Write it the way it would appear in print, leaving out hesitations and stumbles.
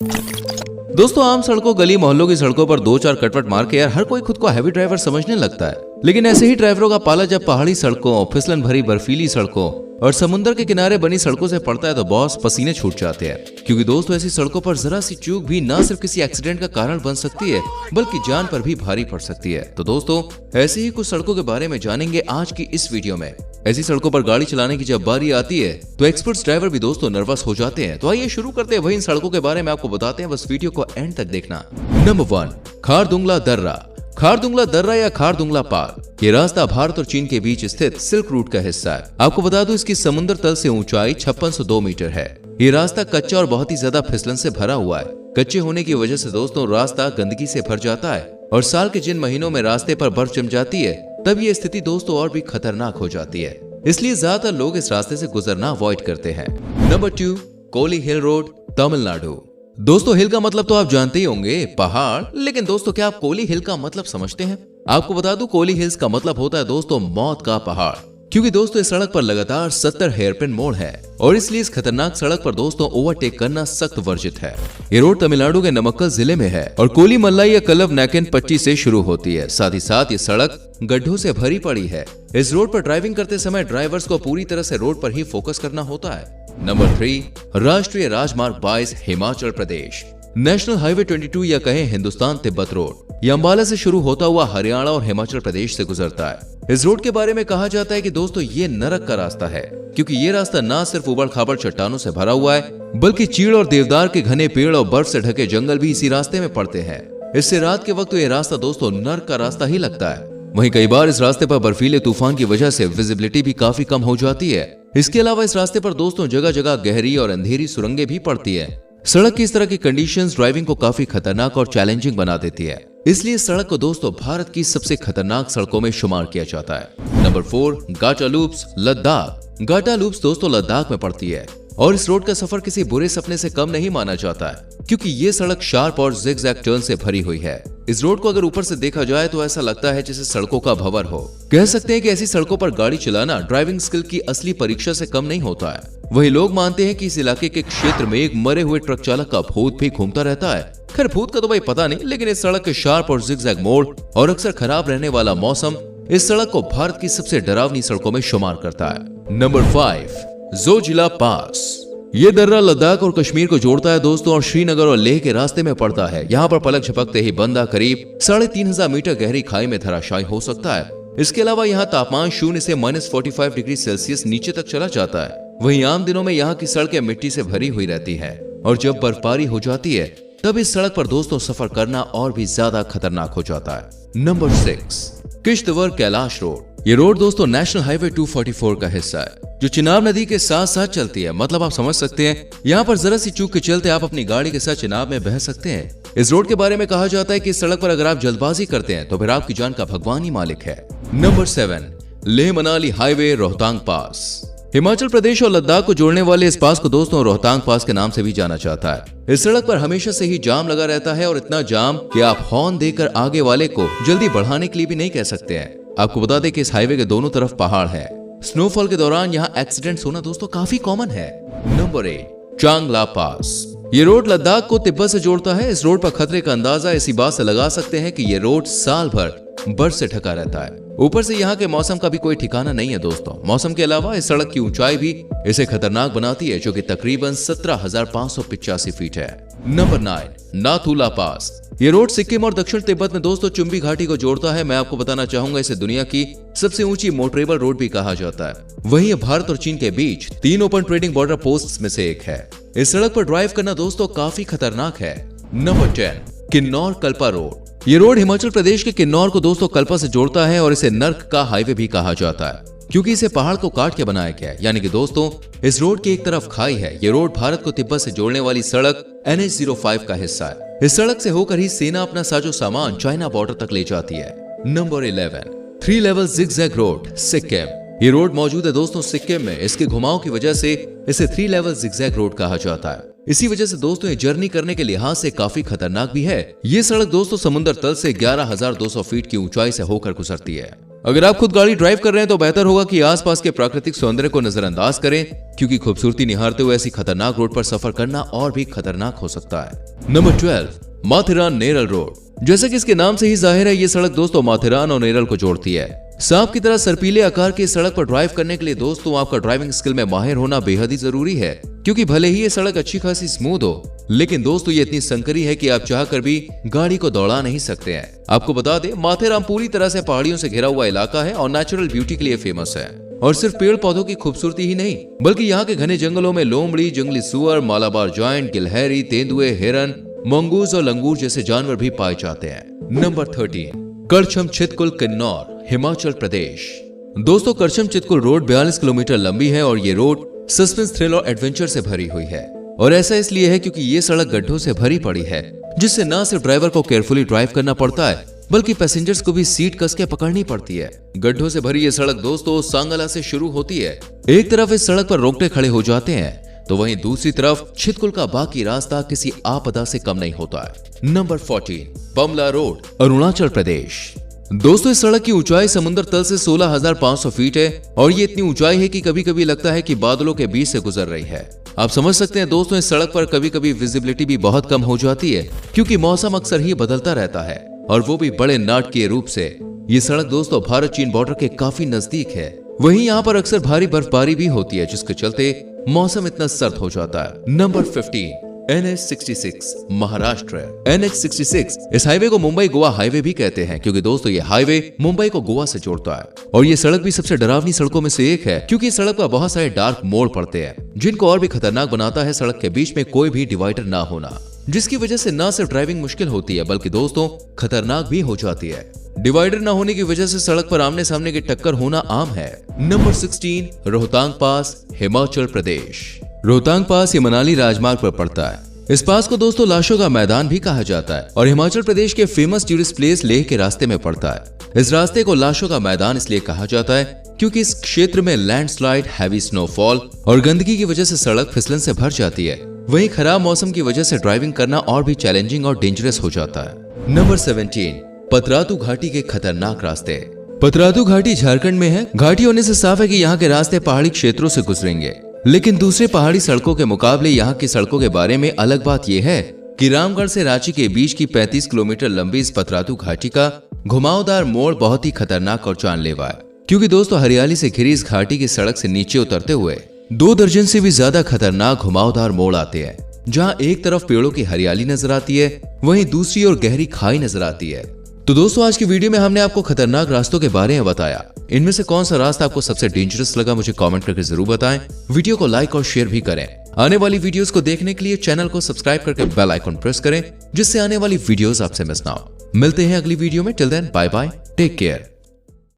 दोस्तों आम सड़कों, गली मोहल्लों की सड़कों पर दो चार कटवट मार के यार हर कोई खुद को हैवी ड्राइवर समझने लगता है। लेकिन ऐसे ही ड्राइवरों का पाला जब पहाड़ी सड़कों, फिसलन भरी बर्फीली सड़कों और समुद्र के किनारे बनी सड़कों से पड़ता है तो बॉस पसीने छूट जाते हैं। क्योंकि दोस्तों ऐसी सड़कों पर जरा सी चूक भी ना सिर्फ किसी एक्सीडेंट का कारण बन सकती है बल्कि जान पर भी भारी पड़ सकती है। तो दोस्तों ऐसे ही कुछ सड़कों के बारे में जानेंगे आज की इस वीडियो में। ऐसी सड़कों पर गाड़ी चलाने की जब बारी आती है तो एक्सपर्ट्स ड्राइवर भी दोस्तों नर्वस हो जाते हैं। तो आइए शुरू करते हैं वही इन सड़कों के बारे में आपको बताते हैं, बस वीडियो को एंड तक देखना। नंबर 1, खारदुंगला दर्रा। खारदुंगला दर्रा या खारदुंगला पाल ये रास्ता भारत और चीन के बीच स्थित सिल्क रूट का हिस्सा है। आपको बता दूं इसकी समुद्र तल से ऊंचाई 5602 मीटर है। ये रास्ता कच्चा और बहुत ही ज्यादा फिसलन से भरा हुआ है। कच्चे होने की वजह से दोस्तों रास्ता गंदगी से भर जाता है और साल के जिन महीनों में रास्ते पर बर्फ जम जाती है तब ये स्थिति दोस्तों और भी खतरनाक हो जाती है। इसलिए ज्यादातर लोग इस रास्ते से गुजरना अवॉइड करते हैं। नंबर 2, कोली हिल रोड, तमिलनाडु। दोस्तों हिल का मतलब तो आप जानते ही होंगे, पहाड़। लेकिन दोस्तों क्या आप कोली हिल का मतलब समझते हैं? आपको बता दूं कोली हिल्स का मतलब होता है दोस्तों मौत का पहाड़। क्योंकि दोस्तों इस सड़क पर लगातार 70 हेयरपिन मोड़ है और इसलिए इस खतरनाक सड़क पर दोस्तों ओवरटेक करना सख्त वर्जित है। ये रोड तमिलनाडु के नमक्कल जिले में है और कोली मल्लाई या कलव नाकेन पट्टी से शुरू होती है। साथ ही साथ ये सड़क गड्ढों से भरी पड़ी है। इस रोड पर ड्राइविंग करते समय ड्राइवर्स को पूरी तरह से रोड पर ही फोकस करना होता है। नंबर 3, राष्ट्रीय राजमार्ग 22, हिमाचल प्रदेश। नेशनल हाईवे 22 या कहें हिंदुस्तान तिब्बत रोड, ये अंबाला से शुरू होता हुआ हरियाणा और हिमाचल प्रदेश से गुजरता है। इस रोड के बारे में कहा जाता है कि दोस्तों ये नरक का रास्ता है, क्योंकि ये रास्ता न सिर्फ उबड़ खाबड़ चट्टानों से भरा हुआ है बल्कि चीड़ और देवदार के घने पेड़ और बर्फ से ढके जंगल भी इसी रास्ते में पड़ते हैं। इससे रात के वक्त तो ये रास्ता दोस्तों नरक का रास्ता ही लगता है। वहीं कई बार इस रास्ते पर बर्फीले तूफान की वजह से विजिबिलिटी भी काफी कम हो जाती है। इसके अलावा इस रास्ते पर दोस्तों जगह जगह गहरी और अंधेरी सुरंगें भी पड़ती है। सड़क की इस तरह की कंडीशंस ड्राइविंग को काफी खतरनाक और चैलेंजिंग बना देती है। इसलिए इस सड़क को दोस्तों भारत की सबसे खतरनाक सड़कों में शुमार किया जाता है। नंबर 4, गाटा लूप्स, लद्दाख। गाटा लूप्स दोस्तों लद्दाख में पड़ती है और इस रोड का सफर किसी बुरे सपने से कम नहीं माना जाता है, क्योंकि ये सड़क शार्प और जिगजैग टर्न से भरी हुई है। इस रोड को अगर ऊपर से देखा जाए तो ऐसा लगता है जैसे सड़कों का भंवर हो। कह सकते हैं कि ऐसी सड़कों पर गाड़ी चलाना ड्राइविंग स्किल की असली परीक्षा से कम नहीं होता है। वही लोग मानते हैं कि इस इलाके के क्षेत्र में एक मरे हुए ट्रक चालक का भूत भी घूमता रहता है। खैर भूत का तो भाई पता नहीं, लेकिन इस सड़क के शार्प और जिगजैग मोड़ और अक्सर खराब रहने वाला मौसम इस सड़क को भारत की सबसे डरावनी सड़कों में शुमार करता है। नंबर 5, जोजिला पास। ये दर्रा लद्दाख और कश्मीर को जोड़ता है दोस्तों और श्रीनगर और लेह के रास्ते में पड़ता है। यहाँ पर पलक झपकते ही बंदा करीब 3500 मीटर गहरी खाई में धराशायी हो सकता है। इसके अलावा यहाँ तापमान 0 से -45 डिग्री सेल्सियस नीचे तक चला जाता है। वहीं आम दिनों में यहाँ की सड़कें मिट्टी से भरी हुई रहती है और जब बर्फबारी हो जाती है तब इस सड़क पर दोस्तों सफर करना और भी ज्यादा खतरनाक हो जाता है। Number 6, Kishtwar Kailash road. ये रोड दोस्तों नेशनल हाईवे 244 का हिस्सा है जो चिनाब नदी के साथ साथ चलती है। मतलब आप समझ सकते हैं यहाँ पर जरा सी चूक के चलते आप अपनी गाड़ी के साथ चिनाब में बह सकते हैं। इस रोड के बारे में कहा जाता है कि इस सड़क पर अगर आप जल्दबाजी करते हैं तो फिर आपकी जान का भगवान ही मालिक है। नंबर 7, लेह मनाली हाईवे, रोहतांग पास। हिमाचल प्रदेश और लद्दाख को जोड़ने वाले इस पास को दोस्तों रोहतांग पास के नाम से भी जाना जाता है। इस सड़क पर हमेशा से ही जाम लगा रहता है और इतना जाम कि आप हॉर्न देकर आगे वाले को जल्दी बढ़ाने के लिए भी नहीं कह सकते हैं। आपको बता दें कि इस हाईवे के दोनों तरफ पहाड़ है। स्नोफॉल के दौरान यहाँ एक्सीडेंट्स होना दोस्तों काफी कॉमन है। नंबर 8, चांगला पास। ये रोड लद्दाख को तिब्बत से जोड़ता है। इस रोड पर खतरे का अंदाजा इसी बात से लगा सकते हैं कि ये रोड साल भर बर्फ से ढका रहता है। ऊपर से यहाँ के मौसम का भी कोई ठिकाना नहीं है दोस्तों। मौसम के अलावा इस सड़क की ऊंचाई भी इसे खतरनाक बनाती है, जो कि तकरीबन 17,585 फीट है। नंबर 9, नाथुला पास। ये रोड सिक्किम और दक्षिण तिब्बत में दोस्तों चुंबी घाटी को जोड़ता है। मैं आपको बताना चाहूंगा इसे दुनिया की सबसे ऊंची मोटरेबल रोड भी कहा जाता है। वहीं ये भारत और चीन के बीच 3 ओपन ट्रेडिंग बॉर्डर पोस्ट्स में से एक है। इस सड़क पर ड्राइव करना दोस्तों काफी खतरनाक है। Number 10, Kinnaur Kalpa road. ये रोड हिमाचल प्रदेश के किन्नौर को दोस्तों कल्पा से जोड़ता है और इसे नर्क का हाईवे भी कहा जाता है, क्योंकि इसे पहाड़ को काट के बनाया गया है। यानी कि दोस्तों इस रोड की एक तरफ खाई है। ये रोड भारत को तिब्बत से जोड़ने वाली सड़क NH-05 का हिस्सा है। इस सड़क से होकर ही सेना अपना साजो सामान चाइना बॉर्डर तक ले जाती है। Number 11, 3 level zigzag road, Sikkim. ये रोड मौजूद है दोस्तों सिक्किम में। इसके घुमाव की वजह से इसे 3 लेवल जिगजैग रोड कहा जाता है। इसी वजह से दोस्तों ये जर्नी करने के लिहाज से काफी खतरनाक भी है। ये सड़क दोस्तों समुद्र तल से 11,200 फीट की ऊंचाई से होकर गुजरती है। अगर आप खुद गाड़ी ड्राइव कर रहे हैं तो बेहतर होगा कि आसपास के प्राकृतिक सौंदर्य को नजरअंदाज करें, क्योंकि खूबसूरती निहारते हुए ऐसी खतरनाक रोड पर सफर करना और भी खतरनाक हो सकता है। Number 12, Matheran Neral road. जैसा कि इसके नाम से ही जाहिर है, ये सड़क दोस्तों माथेरान और नेरल को जोड़ती है। सांप की तरह सर्पीले आकार की सड़क पर ड्राइव करने के लिए दोस्तों आपका ड्राइविंग स्किल में माहिर होना बेहद ही जरूरी है, क्योंकि भले ही ये सड़क अच्छी खासी स्मूथ हो, लेकिन दोस्तों ये इतनी संकरी है कि आप चाहकर भी गाड़ी को दौड़ा नहीं सकते हैं। आपको बता दें, माथेरान पूरी तरह से पहाड़ियों से घिरा हुआ इलाका है और नेचुरल ब्यूटी के लिए फेमस है। और सिर्फ पेड़ पौधों की खूबसूरती ही नहीं, बल्कि यहाँ के घने जंगलों में लोमड़ी, जंगली सुअर, मालाबार जॉइंट, गिलहरी, तेंदुए, हिरन, मंगूस और लंगूर जैसे जानवर भी पाए जाते हैं। नंबर 13, करछम चितकुल किन्नौर, हिमाचल प्रदेश। दोस्तों करछम चितकुल रोड 42 किलोमीटर लंबी है और ये रोड सस्पेंस, थ्रिल और एडवेंचर से भरी हुई है। और ऐसा इसलिए है क्योंकि ये सड़क गड्ढों से भरी पड़ी है, जिससे न सिर्फ ड्राइवर को केयरफुली ड्राइव करना पड़ता है, बल्कि पैसेंजर्स को भी सीट कस के पकड़नी पड़ती है। गड्ढों से भरी ये सड़क दोस्तों सांगला से शुरू होती है। एक तरफ इस सड़क पर रोकटे खड़े हो जाते हैं, तो वहीं दूसरी तरफ छितकुल का बाकी रास्ता किसी आपदा से कम नहीं होता है। Number 14, बमला road, Arunachal Pradesh. दोस्तों इस सड़क की ऊंचाई समुद्र तल से 16,500 फीट है और ये इतनी ऊंचाई है कि कभी कभी लगता है कि बादलों के बीच से गुजर रही है। आप समझ सकते हैं दोस्तों, इस सड़क पर कभी कभी विजिबिलिटी भी बहुत कम हो जाती है, क्योंकि मौसम अक्सर ही बदलता रहता है, और वो भी बड़े नाटकीय रूप से। ये सड़क दोस्तों भारत चीन बॉर्डर के काफी नजदीक है। वहीं यहाँ पर अक्सर भारी बर्फबारी भी होती है, जिसके चलते मौसम इतना सर्द हो जाता है। Number 15, NH66 Maharashtra. NH66 इस हाईवे को मुंबई गोवा हाईवे भी कहते हैं, क्योंकि दोस्तों ये हाईवे मुंबई को गोवा से जोड़ता है। और ये सड़क भी सबसे डरावनी सड़कों में से एक है, क्योंकि इस सड़क पर बहुत सारे डार्क मोड़ पड़ते हैं, जिनको और भी खतरनाक बनाता है सड़क के बीच में कोई भी डिवाइडर ना होना, जिसकी वजह से न सिर्फ ड्राइविंग मुश्किल होती है, बल्कि दोस्तों खतरनाक भी हो जाती है। डिवाइडर न होने की वजह से सड़क पर आमने सामने की टक्कर होना आम है। नंबर 16, रोहतांग पास, हिमाचल प्रदेश। रोहतांग पास ये मनाली राजमार्ग पर पड़ता है। इस पास को दोस्तों लाशों का मैदान भी कहा जाता है और हिमाचल प्रदेश के फेमस टूरिस्ट प्लेस लेह के रास्ते में पड़ता है। इस रास्ते को लाशों का मैदान इसलिए कहा जाता है क्योंकि इस क्षेत्र में लैंडस्लाइड, हैवी स्नोफॉल और गंदगी की वजह से सड़क फिसलन से भर जाती है। वहीं खराब मौसम की वजह से ड्राइविंग करना और भी चैलेंजिंग और डेंजरस हो जाता है। नंबर 17, पतरातू घाटी के खतरनाक रास्ते। पतरातू घाटी झारखंड में है। घाटी होने से साफ है कि यहाँ के रास्ते पहाड़ी क्षेत्रों से गुजरेंगे, लेकिन दूसरे पहाड़ी सड़कों के मुकाबले यहाँ की सड़कों के बारे में अलग बात यह है कि रामगढ़ से रांची के बीच की 35 किलोमीटर लंबी इस पतरातू घाटी का घुमावदार मोड़ बहुत ही खतरनाक और जानलेवा है, क्योंकि दोस्तों हरियाली से घिरी इस घाटी की सड़क से नीचे उतरते हुए 2 दर्जन से भी ज्यादा खतरनाक घुमावदार मोड़ आते हैं, जहाँ एक तरफ पेड़ों की हरियाली नजर आती है, वहीं दूसरी ओर गहरी खाई नजर आती है। तो दोस्तों आज की वीडियो में हमने आपको खतरनाक रास्तों के बारे में बताया। इनमें से कौन सा रास्ता आपको सबसे डेंजरस लगा, मुझे कमेंट करके जरूर बताएं। वीडियो को लाइक और शेयर भी करें। आने वाली वीडियोस को देखने के लिए चैनल को सब्सक्राइब करके बेल आइकन प्रेस करें, जिससे आने वाली वीडियोस आपसे मिस ना हो। मिलते हैं अगली वीडियो में। Till then bye bye, take care.